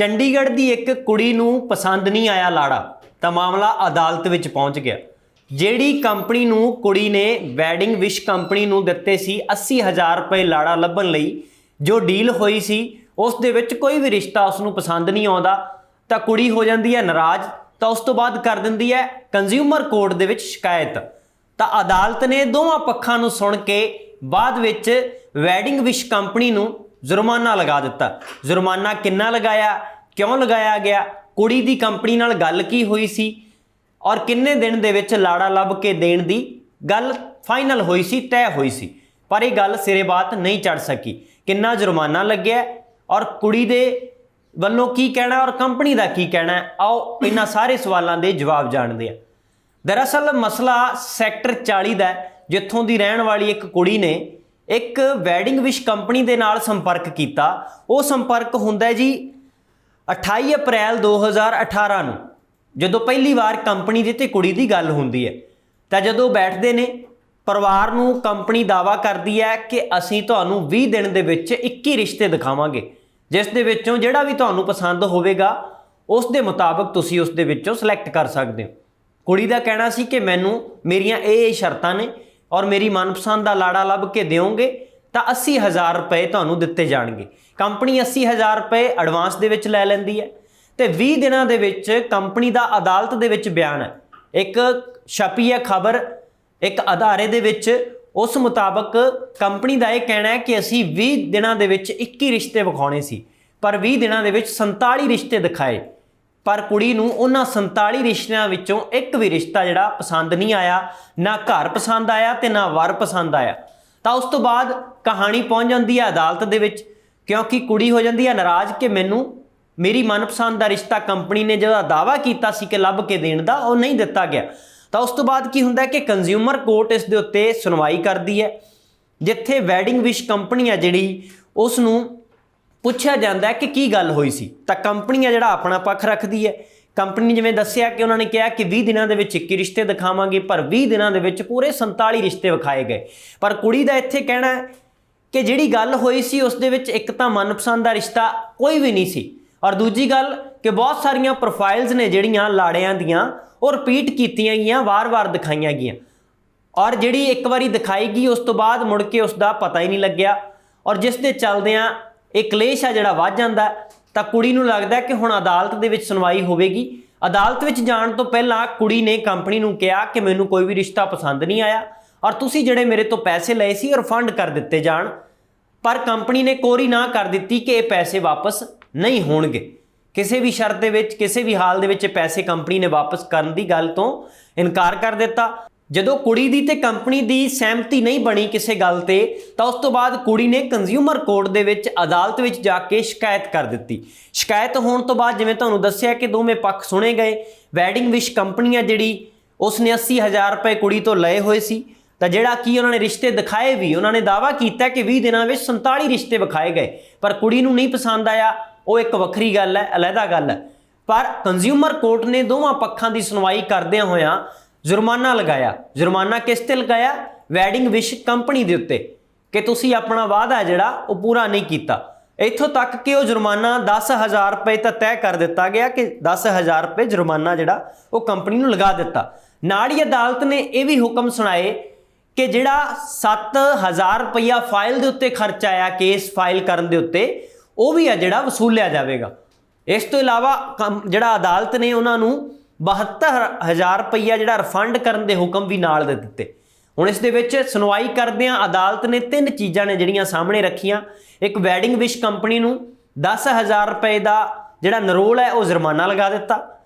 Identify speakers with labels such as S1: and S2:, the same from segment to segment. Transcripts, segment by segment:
S1: ਚੰਡੀਗੜ੍ਹ ਦੀ ਇੱਕ ਕੁੜੀ ਨੂੰ ਪਸੰਦ ਨਹੀਂ ਆਇਆ ਲਾੜਾ ਤਾਂ ਮਾਮਲਾ ਅਦਾਲਤ ਵਿੱਚ ਪਹੁੰਚ ਗਿਆ। ਜਿਹੜੀ ਕੰਪਨੀ ਨੂੰ ਕੁੜੀ ਨੇ ਵੈਡਿੰਗ ਵਿਸ਼ ਕੰਪਨੀ ਨੂੰ ਦਿੱਤੇ ਸੀ 80,000 ਰੁਪਏ ਲਾੜਾ ਲੱਭਣ ਲਈ, ਜੋ ਡੀਲ ਹੋਈ ਸੀ ਉਸ ਦੇ ਵਿੱਚ ਕੋਈ ਵੀ ਰਿਸ਼ਤਾ ਉਸ ਨੂੰ ਪਸੰਦ ਨਹੀਂ ਆਉਂਦਾ ਤਾਂ ਕੁੜੀ ਹੋ ਜਾਂਦੀ ਹੈ ਨਾਰਾਜ਼। ਤਾਂ ਉਸ ਤੋਂ ਬਾਅਦ ਕਰ ਦਿੰਦੀ ਹੈ ਕੰਜ਼ਿਊਮਰ ਕੋਰਟ ਦੇ ਵਿੱਚ ਸ਼ਿਕਾਇਤ। ਤਾਂ ਅਦਾਲਤ ਨੇ ਦੋਵਾਂ ਪੱਖਾਂ ਨੂੰ ਸੁਣ ਕੇ ਬਾਅਦ ਵਿੱਚ ਵੈਡਿੰਗ ਵਿਸ਼ ਕੰਪਨੀ ਨੂੰ जुर्माना लगा दिता। जुर्माना कितना लगाया, क्यों लगाया गया, कुड़ी दी कंपनी नाल गल की हुई सी और किन्ने दिन दे विच लाड़ा लभ के देण दी गल फाइनल हुई सी, तय हुई सी, पर यह गल सिरे बात नहीं चढ़ सकी। कितना जुर्माना लग्या और कुड़ी दे वल्लों की कहना और कंपनी का की कहना है, आओ इन्हां सारे सवालों के जवाब जानते हैं। दरअसल मसला सैक्टर 40 का, जिथों की रहने वाली एक कुड़ी ने एक वैडिंग विश कंपनी के नाल संपर्क किया। वो संपर्क हुंदा जी 28 अप्रैल 2018 नूं, जदों पहली बार कंपनी दी ते कुड़ी दी गल हुंदी है। तो जदों बैठते ने परिवार नूं कंपनी दावा करदी है कि असीं तुहानूं 20 दिन दे विच 21 रिश्ते दिखावांगे, जिस दे विचों जिहड़ा भी तुहानूं पसंद होवेगा उस दे मुताबिक तुसीं उस दे विचों सिलैक्ट कर सकदे हो। कुड़ी दा कहना सी कि मैनूं मेरियां ये शर्तां ने और मेरी मनपसंद का लाड़ा लभ के देओगे तो 80,000 रुपए तुहानूं दिते जाणगे। कंपनी 80,000 रुपए एडवांस दे विच लै लैंदी है तो 20 दिनां दे विच कंपनी का अदालत दे विच बयान है, एक छपी है खबर एक अदारे दे विच, उस मुताबक कंपनी का यह कहना है कि असीं 20 दिनां दे विच 21 रिश्ते विखाउणे सी, पर 20 दिनां दे विच 47 रिश्ते दिखाए, पर कुड़ी नूं उन्हां 47 रिश्तिਆਂ ਵਿੱਚੋਂ एक भी रिश्ता ਜਿਹੜਾ पसंद नहीं आया, ना घर पसंद आया ते ना वर पसंद आया। ਤਾਂ ਉਸ ਤੋਂ ਬਾਅਦ कहानी पहुंच ਜਾਂਦੀ है अदालत ਦੇ ਵਿੱਚ, क्योंकि कुड़ी हो ਜਾਂਦੀ है नाराज़ कि मैनू मेरी मनपसंद का रिश्ता कंपनी ने जो दावा किया सी कि ਲੱਭ ਕੇ ਦੇਣ ਦਾ ਉਹ नहीं दिता गया। ਤਾਂ ਉਸ ਤੋਂ ਬਾਅਦ ਕੀ ਹੁੰਦਾ कि कंज्यूमर कोर्ट इस ਦੇ ਉੱਤੇ सुनवाई करती है, जिथे वैडिंग विश कंपनी है ਜਿਹੜੀ ਉਸ ਨੂੰ ਪੁੱਛਿਆ ਜਾਂਦਾ है कि की गल हुई सी। तो कंपनी है जिहड़ा अपना पक्ष रखती है। कंपनी ने जिवें दस्सिया कि उन्होंने कहा कि 20 दिनों के 21 रिश्ते दिखावांगे, पर 20 दिनों के पूरे 47 रिश्ते विखाए गए। पर कुड़ी का इत्थे कहना है कि जिहड़ी गल हुई सी उस दे विच एक तां मनपसंद का रिश्ता कोई भी नहीं सी, और दूजी गल कि बहुत सारियां प्रोफाइल्स ने जिहड़ियां लाड़ियां दियां वो रिपीट कीतियां गईयां, वार वार दिखाईयां गईयां, और जिहड़ी एक बारी दिखाई गई उस तो बाद मुड़ के उसका पता ही नहीं लग्या, और जिस दे चलदियां एक कलेश है जिहड़ा वध जांदा। तां कुड़ी नूं लगदा कि हुण अदालत दे विच सुनवाई होवेगी। अदालत विच जाण तो पहलां कुड़ी ने कंपनी नूं कहा कि मैनूं कोई भी रिश्ता पसंद नहीं आया और तुसीं जिहड़े मेरे तो पैसे लए सी रिफंड कर दित्ते जाण, पर कंपनी ने कोरी ना कर दित्ती कि ये पैसे वापस नहीं होणगे। किसी भी शर्त दे विच, किसी भी हाल दे विच पैसे कंपनी ने वापस करन दी गल तो इनकार कर दिता। जदों कुड़ी दी ते कंपनी दी सहमति नहीं बनी किसी गल ते, तो उस तो बाद कुड़ी ने कंज्यूमर कोर्ट दे विच अदालत विच जाके शिकायत कर दित्ती। शिकायत होने तो बाद जिवें तुहानूं दस्सिया कि दोवें पक्ष सुने गए। वैडिंग विश कंपनी है जिहड़ी उसने 80,000 रुपए कुड़ी तो लए हुए सी, तो जिहड़ा कि उन्होंने रिश्ते दिखाए भी, उन्होंने दावा किया कि 20 दिनों में 47 रिश्ते विखाए गए, पर कुड़ी नूं नहीं पसंद आया। वो एक वखरी गल है, अलहदा गल है। पर कंज्यूमर कोर्ट ने दोवां पक्षां दी सुनवाई करदिआं होइआं जुर्माना लगाया। जुर्माना किस ते लगाया? वैडिंग विश कंपनी के उत्ते कि तुसीं अपना वादा जिहड़ा वो पूरा नहीं किया। इत्थों तक कि वो जुर्माना 10,000 रुपए तो तय कर दिता गया कि 10,000 रुपए जुर्माना जिहड़ा वो कंपनी नूं लगा दिता। नाल ही अदालत ने यह भी हुक्म सुनाए कि जिहड़ा 7,000 रुपया फाइल के उत्ते खर्च आया केस फाइल करन दे उत्ते, वो भी है जिहड़ा वसूलिया जाएगा। इस तो इलावा जिहड़ा अदालत ने उन्होंने 72,000 रुपया जिहड़ा रिफंड करन दे हुक्म भी नाल दे दित्ते। हुण इस दे विच सुनवाई करदिआं अदालत ने 3 चीज़ां ने जिहड़ियां सामने रखियां। एक वैडिंग विश कंपनी नूं 10,000 रुपए का जिहड़ा नरोल है वो जुर्माना लगा दिता।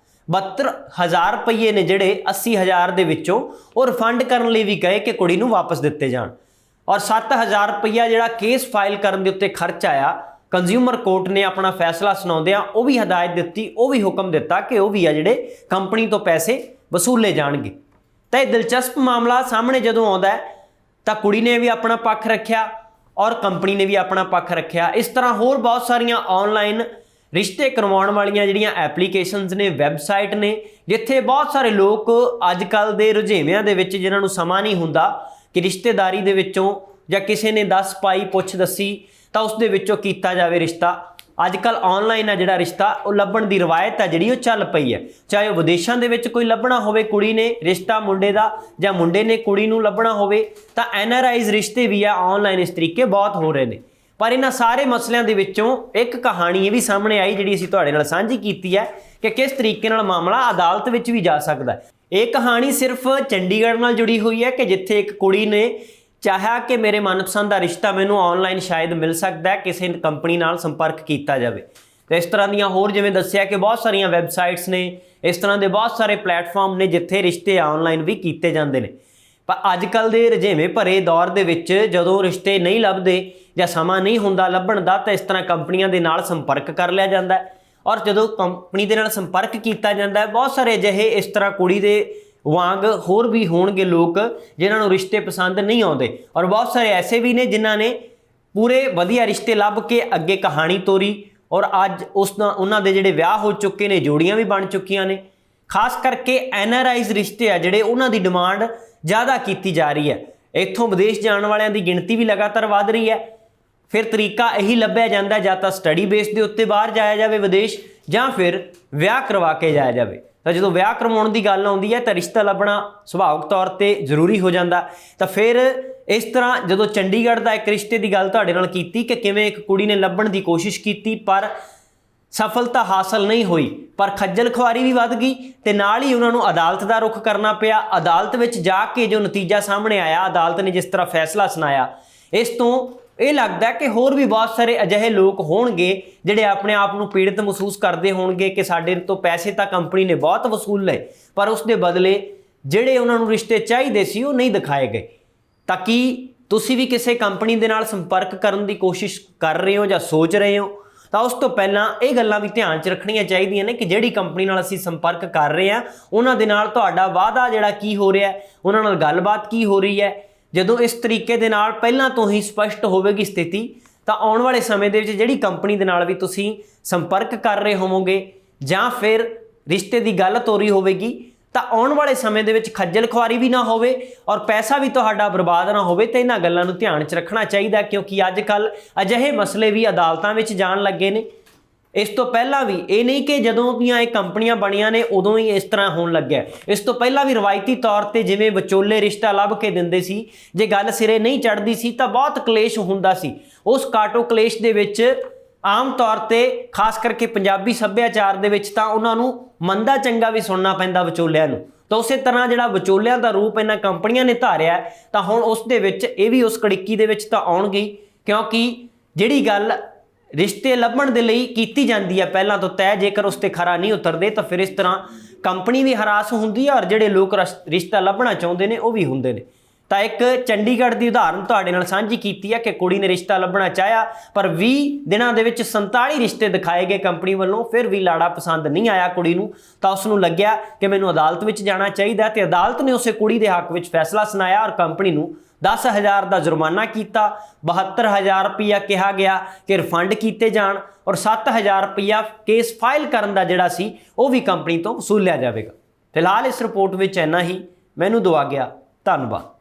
S1: 72,000 रुपये ने जिहड़े 80,000 दे विचों वो रिफंड करन लई भी कहे कि कुड़ी नूं वापस दित्ते जाण, और 7,000 रुपया जिहड़ा केस फाइल करन दे उत्ते खर्च आया। कंज्यूमर कोर्ट ने अपना फैसला सुनाउंदिआं वो भी हदायत दित्ती, वो भी हुक्म दिता कि वो भी है जिहड़े कंपनी तो पैसे वसूले जाणगे। तो यह दिलचस्प मामला सामने जदों आउंदा है तो कुड़ी ने भी अपना पक्ष रखिया और कंपनी ने भी अपना पक्ष रखिया। इस तरह होर बहुत सारियां ऑनलाइन रिश्ते करवाउण वालियां जिहड़ियां एप्लीकेशनस ने, वैबसाइट ने, जिथे बहुत सारे लोग अजकल दे रुझेविआं दे विच जिन्हां नूं समां नहीं हुंदा कि रिश्तेदारी दे विचों जां किसी ने दस पाई पुछ दसी तो उस दे विचों कीता जावे रिश्ता, ਅੱਜ-ਕੱਲ ਆਨਲਾਈਨ ਆ ਜਿਹੜਾ ਰਿਸ਼ਤਾ ਉਹ ਲੱਭਣ ਦੀ ਰਵਾਇਤ ਆ ਜਿਹੜੀ ਉਹ ਚੱਲ ਪਈ ਹੈ। ਚਾਹੇ ਉਹ ਵਿਦੇਸ਼ਾਂ ਦੇ ਵਿੱਚ ਕੋਈ ਲੱਭਣਾ ਹੋਵੇ ਕੁੜੀ ਨੇ ਰਿਸ਼ਤਾ ਮੁੰਡੇ ਦਾ, ਜਾਂ ਮੁੰਡੇ ਨੇ ਕੁੜੀ ਨੂੰ ਲੱਭਣਾ ਹੋਵੇ, ਤਾਂ NRIs ਰਿਸ਼ਤੇ ਵੀ ਆ ਆਨਲਾਈਨ ਇਸ ਤਰੀਕੇ ਬਹੁਤ ਹੋ ਰਹੇ ਨੇ। ਪਰ ਇਹਨਾਂ ਸਾਰੇ ਮਸਲਿਆਂ ਦੇ ਵਿੱਚੋਂ ਇੱਕ ਕਹਾਣੀ ਇਹ ਵੀ ਸਾਹਮਣੇ ਆਈ ਜਿਹੜੀ ਅਸੀਂ ਤੁਹਾਡੇ ਨਾਲ ਸਾਂਝੀ ਕੀਤੀ ਹੈ ਕਿ ਕਿਸ ਤਰੀਕੇ ਨਾਲ ਮਾਮਲਾ ਅਦਾਲਤ ਵਿੱਚ ਵੀ ਜਾ ਸਕਦਾ ਹੈ। ਇਹ ਕਹਾਣੀ ਸਿਰਫ ਚੰਡੀਗੜ੍ਹ ਨਾਲ ਜੁੜੀ ਹੋਈ ਹੈ ਕਿ ਜਿੱਥੇ ਇੱਕ ਕੁੜੀ ਨੇ ਚਾਹਿਆ ਕਿ ਮੇਰੇ ਮਨਪਸੰਦ ਦਾ ਰਿਸ਼ਤਾ ਮੈਨੂੰ ਆਨਲਾਈਨ ਸ਼ਾਇਦ ਮਿਲ ਸਕਦਾ ਹੈ, ਕਿਸੇ ਕੰਪਨੀ ਨਾਲ ਸੰਪਰਕ ਕੀਤਾ ਜਾਵੇ। ਤੇ ਇਸ ਤਰ੍ਹਾਂ ਦੀਆਂ ਹੋਰ ਜਿਵੇਂ ਦੱਸਿਆ ਕਿ ਬਹੁਤ ਸਾਰੀਆਂ ਵੈਬਸਾਈਟਸ ਨੇ, ਇਸ ਤਰ੍ਹਾਂ ਦੇ ਬਹੁਤ ਸਾਰੇ ਪਲੇਟਫਾਰਮ ਨੇ ਜਿੱਥੇ ਰਿਸ਼ਤੇ ਆਨਲਾਈਨ ਵੀ ਕੀਤੇ ਜਾਂਦੇ ਨੇ। ਪਰ ਅੱਜ-ਕੱਲ ਦੇ ਰੁਝੇਵੇਂ ਭਰੇ ਦੌਰ ਦੇ ਵਿੱਚ ਜਦੋਂ ਰਿਸ਼ਤੇ ਨਹੀਂ ਲੱਭਦੇ ਜਾਂ ਸਮਾਂ ਨਹੀਂ ਹੁੰਦਾ ਲੱਭਣ ਦਾ, ਤਾਂ ਇਸ ਤਰ੍ਹਾਂ ਕੰਪਨੀਆਂ ਦੇ ਨਾਲ ਸੰਪਰਕ ਕਰ ਲਿਆ ਜਾਂਦਾ ਹੈ। ਔਰ ਜਦੋਂ ਕੰਪਨੀ ਦੇ ਨਾਲ ਸੰਪਰਕ ਕੀਤਾ ਜਾਂਦਾ ਹੈ, ਬਹੁਤ ਸਾਰੇ ਅਜਿਹੇ ਇਸ ਤਰ੍ਹਾਂ ਕੁੜੀ ਦੇ ਵਾਂਗ ਹੋਰ ਵੀ ਹੋਣਗੇ ਲੋਕ ਜਿਨ੍ਹਾਂ ਨੂੰ ਰਿਸ਼ਤੇ ਪਸੰਦ ਨਹੀਂ ਆਉਂਦੇ, ਔਰ ਬਹੁਤ ਸਾਰੇ ਐਸੇ ਵੀ ਨੇ ਜਿਨ੍ਹਾਂ ਨੇ ਪੂਰੇ ਵਧੀਆ ਰਿਸ਼ਤੇ ਲੱਭ ਕੇ ਅੱਗੇ ਕਹਾਣੀ ਤੋਰੀ, ਔਰ ਅੱਜ ਉਹਨਾਂ ਦੇ ਜਿਹੜੇ ਵਿਆਹ ਹੋ ਚੁੱਕੇ ਨੇ, ਜੋੜੀਆਂ ਵੀ ਬਣ ਚੁੱਕੀਆਂ ਨੇ। ਖਾਸ ਕਰਕੇ NRIs ਰਿਸ਼ਤੇ ਆ ਜਿਹੜੇ ਉਹਨਾਂ ਦੀ ਡਿਮਾਂਡ ਜ਼ਿਆਦਾ ਕੀਤੀ ਜਾ ਰਹੀ ਹੈ। ਇੱਥੋਂ ਵਿਦੇਸ਼ ਜਾਣ ਵਾਲਿਆਂ ਦੀ ਗਿਣਤੀ ਵੀ ਲਗਾਤਾਰ ਵੱਧ ਰਹੀ ਹੈ। ਫਿਰ ਤਰੀਕਾ ਇਹੀ ਲੱਭਿਆ ਜਾਂਦਾ ਜਾਂ ਤਾਂ ਸਟੱਡੀ ਬੇਸ ਦੇ ਉੱਤੇ ਬਾਹਰ ਜਾਇਆ ਜਾਵੇ ਵਿਦੇਸ਼, ਜਾਂ ਫਿਰ ਵਿਆਹ ਕਰਵਾ ਕੇ ਜਾਇਆ ਜਾਵੇ। ਤਾਂ ਜਦੋਂ ਵਿਆਹ ਕਰਵਾਉਣ ਦੀ ਗੱਲ ਆਉਂਦੀ ਹੈ ਤਾਂ ਰਿਸ਼ਤਾ ਲੱਭਣਾ ਸੁਭਾਵਿਕ ਤੌਰ ਤੇ ਜ਼ਰੂਰੀ ਹੋ ਜਾਂਦਾ। ਤਾਂ ਫਿਰ ਇਸ ਤਰ੍ਹਾਂ ਜਦੋਂ ਚੰਡੀਗੜ੍ਹ ਦਾ ਇੱਕ ਰਿਸ਼ਤੇ ਦੀ ਗੱਲ ਤੁਹਾਡੇ ਨਾਲ ਕੀਤੀ ਕਿ ਕਿਵੇਂ ਇੱਕ ਕੁੜੀ ਨੇ ਲੱਭਣ ਦੀ ਕੋਸ਼ਿਸ਼ ਕੀਤੀ ਪਰ ਸਫਲਤਾ ਹਾਸਲ ਨਹੀਂ ਹੋਈ, ਪਰ ਖੱਜਲ ਖੁਆਰੀ ਵੀ ਵੱਧ ਗਈ ਤੇ ਨਾਲ ਹੀ ਉਹਨਾਂ ਨੂੰ ਅਦਾਲਤ ਦਾ ਰੁਖ ਕਰਨਾ ਪਿਆ। ਅਦਾਲਤ ਵਿੱਚ ਜਾ ਕੇ ਜੋ ਨਤੀਜਾ ਸਾਹਮਣੇ ਆਇਆ, ਅਦਾਲਤ ਨੇ ਜਿਸ ਤਰ੍ਹਾਂ ਫੈਸਲਾ ਸੁਣਾਇਆ, ਇਸ ਤੋਂ ਇਹ ਲੱਗਦਾ ਕਿ ਹੋਰ ਵੀ ਬਹੁਤ ਸਾਰੇ ਅਜਿਹੇ ਲੋਕ ਹੋਣਗੇ ਜਿਹੜੇ ਆਪਣੇ ਆਪ ਨੂੰ ਪੀੜਤ ਮਹਿਸੂਸ ਕਰਦੇ ਹੋਣਗੇ ਕਿ ਸਾਡੇ ਤੋਂ ਪੈਸੇ ਤਾਂ ਕੰਪਨੀ ਨੇ ਬਹੁਤ ਵਸੂਲ ਲਏ, ਪਰ ਉਸ ਦੇ ਬਦਲੇ ਜਿਹੜੇ ਉਹਨਾਂ ਨੂੰ ਰਿਸ਼ਤੇ ਚਾਹੀਦੇ ਸੀ ਉਹ ਨਹੀਂ ਦਿਖਾਏ ਗਏ। ਤਾਂ ਕੀ ਤੁਸੀਂ ਵੀ ਕਿਸੇ ਕੰਪਨੀ ਦੇ ਨਾਲ ਸੰਪਰਕ ਕਰਨ ਦੀ ਕੋਸ਼ਿਸ਼ ਕਰ ਰਹੇ ਹੋ ਜਾਂ ਸੋਚ ਰਹੇ ਹੋ? ਤਾਂ ਉਸ ਤੋਂ ਪਹਿਲਾਂ ਇਹ ਗੱਲਾਂ ਵੀ ਧਿਆਨ 'ਚ ਰੱਖਣੀਆਂ ਚਾਹੀਦੀਆਂ ਨੇ ਕਿ ਜਿਹੜੀ ਕੰਪਨੀ ਨਾਲ ਅਸੀਂ ਸੰਪਰਕ ਕਰ ਰਹੇ ਹਾਂ ਉਹਨਾਂ ਦੇ ਨਾਲ ਤੁਹਾਡਾ ਵਾਅਦਾ ਜਿਹੜਾ ਕੀ ਹੋ ਰਿਹਾ, ਉਹਨਾਂ ਨਾਲ ਗੱਲਬਾਤ ਕੀ ਹੋ ਰਹੀ ਹੈ। ਜਦੋਂ ਇਸ ਤਰੀਕੇ ਦੇ ਨਾਲ ਪਹਿਲਾਂ ਤੋਂ ਹੀ ਸਪਸ਼ਟ ਹੋਵੇਗੀ ਸਥਿਤੀ, ਤਾਂ ਆਉਣ ਵਾਲੇ ਸਮੇਂ ਦੇ ਵਿੱਚ ਜਿਹੜੀ ਕੰਪਨੀ ਦੇ ਨਾਲ ਵੀ ਤੁਸੀਂ ਸੰਪਰਕ ਕਰ ਰਹੇ ਹੋਵੋਗੇ ਜਾਂ ਫਿਰ ਰਿਸ਼ਤੇ ਦੀ ਗੱਲ ਤੋਰੀ ਹੋਵੇਗੀ, ਤਾਂ ਆਉਣ ਵਾਲੇ ਸਮੇਂ ਦੇ ਵਿੱਚ ਖੱਜਲ ਖੁਆਰੀ ਵੀ ਨਾ ਹੋਵੇ ਔਰ ਪੈਸਾ ਵੀ ਤੁਹਾਡਾ ਬਰਬਾਦ ਨਾ ਹੋਵੇ। ਤੇ ਇਹਨਾਂ ਗੱਲਾਂ ਨੂੰ ਧਿਆਨ 'ਚ ਰੱਖਣਾ ਚਾਹੀਦਾ, ਕਿਉਂਕਿ ਅੱਜ ਕੱਲ੍ਹ ਅਜਿਹੇ ਮਸਲੇ ਵੀ ਅਦਾਲਤਾਂ ਵਿੱਚ ਜਾਣ ਲੱਗੇ ਨੇ। ਇਸ ਤੋਂ ਪਹਿਲਾਂ ਵੀ ਇਹ ਨਹੀਂ ਕਿ ਜਦੋਂ ਦੀਆਂ ਇਹ ਕੰਪਨੀਆਂ ਬਣੀਆਂ ਨੇ ਉਦੋਂ ਹੀ ਇਸ ਤਰ੍ਹਾਂ ਹੋਣ ਲੱਗਿਆ। ਇਸ ਤੋਂ ਪਹਿਲਾਂ ਵੀ ਰਵਾਇਤੀ ਤੌਰ ਤੇ ਜਿਵੇਂ ਵਿਚੋਲੇ ਰਿਸ਼ਤਾ ਲੱਭ ਕੇ ਦਿੰਦੇ ਸੀ, ਜੇ ਗੱਲ ਸਿਰੇ ਨਹੀਂ ਚੜ੍ਹਦੀ ਸੀ ਤਾਂ ਬਹੁਤ ਕਲੇਸ਼ ਹੁੰਦਾ ਸੀ। ਉਸ ਕਾਟੋ ਕਲੇਸ਼ ਦੇ ਵਿੱਚ ਆਮ ਤੌਰ ਤੇ ਖਾਸ ਕਰਕੇ ਪੰਜਾਬੀ ਸੱਭਿਆਚਾਰ ਦੇ ਵਿੱਚ ਤਾਂ ਉਹਨਾਂ ਨੂੰ ਮੰਦਾ ਚੰਗਾ ਵੀ ਸੁਣਨਾ ਪੈਂਦਾ ਵਿਚੋਲਿਆਂ ਨੂੰ। ਤਾਂ ਉਸੇ ਤਰ੍ਹਾਂ ਜਿਹੜਾ ਵਿਚੋਲਿਆਂ ਦਾ ਰੂਪ ਇਹਨਾਂ ਕੰਪਨੀਆਂ ਨੇ ਧਾਰਿਆ, ਤਾਂ ਹੁਣ ਉਸ ਦੇ ਵਿੱਚ ਇਹ ਵੀ ਉਸ ਕੜਿੱਕੀ ਦੇ ਵਿੱਚ ਤਾਂ ਆਉਣਗੇ, ਕਿਉਂਕਿ ਜਿਹੜੀ ਗੱਲ ਰਿਸ਼ਤੇ ਲੱਭਣ ਦੇ ਲਈ ਕੀਤੀ ਜਾਂਦੀ ਹੈ ਪਹਿਲਾਂ ਤੋਂ ਤੈਅ, ਜੇਕਰ ਉਸ ਤੇ ਖਰਾ ਨਹੀਂ ਉਤਰਦੇ ਤਾਂ ਫਿਰ ਇਸ ਤਰ੍ਹਾਂ ਕੰਪਨੀ ਵੀ ਹਰਾਸ ਹੁੰਦੀ ਹੈ ਔਰ ਜਿਹੜੇ ਲੋਕ ਰਿਸ਼ਤਾ ਲੱਭਣਾ ਚਾਹੁੰਦੇ ਨੇ ਉਹ ਵੀ ਹੁੰਦੇ ਨੇ। ਤਾਂ ਇੱਕ ਚੰਡੀਗੜ੍ਹ ਦੀ ਉਦਾਹਰਨ ਤੁਹਾਡੇ ਨਾਲ ਸਾਂਝੀ ਕੀਤੀ ਹੈ ਕਿ ਕੁੜੀ ਨੇ ਰਿਸ਼ਤਾ ਲੱਭਣਾ ਚਾਹਿਆ ਪਰ 20 ਦਿਨਾਂ ਦੇ ਵਿੱਚ 47 ਰਿਸ਼ਤੇ ਦਿਖਾਏ ਗਏ ਕੰਪਨੀ ਵੱਲੋਂ, ਫਿਰ ਵੀ ਲਾੜਾ ਪਸੰਦ ਨਹੀਂ ਆਇਆ ਕੁੜੀ ਨੂੰ। ਤਾਂ ਉਸ ਨੂੰ ਲੱਗਿਆ ਕਿ ਮੈਨੂੰ ਅਦਾਲਤ ਵਿੱਚ ਜਾਣਾ ਚਾਹੀਦਾ ਤੇ ਅਦਾਲਤ ਨੇ ਉਸੇ ਕੁੜੀ ਦੇ ਹੱਕ ਵਿੱਚ ਫੈਸਲਾ ਸੁਣਾਇਆ ਔਰ ਕੰਪਨੀ ਨੂੰ 10,000 ਦਾ ਜੁਰਮਾਨਾ ਕੀਤਾ, 72,000 ਰੁਪਈਆ ਕਿਹਾ ਗਿਆ ਕਿ ਰਿਫੰਡ ਕੀਤੇ ਜਾਣ ਔਰ 7,000 ਰੁਪਈਆ ਕੇਸ ਫਾਈਲ ਕਰਨ ਦਾ ਜਿਹੜਾ ਸੀ ਉਹ ਵੀ ਕੰਪਨੀ ਤੋਂ ਵਸੂਲਿਆ ਜਾਵੇਗਾ। ਫਿਲਹਾਲ ਇਸ ਰਿਪੋਰਟ ਵਿੱਚ ਇੰਨਾ ਹੀ। ਮੈਨੂੰ ਦੁਆ ਗਿਆ। ਧੰਨਵਾਦ।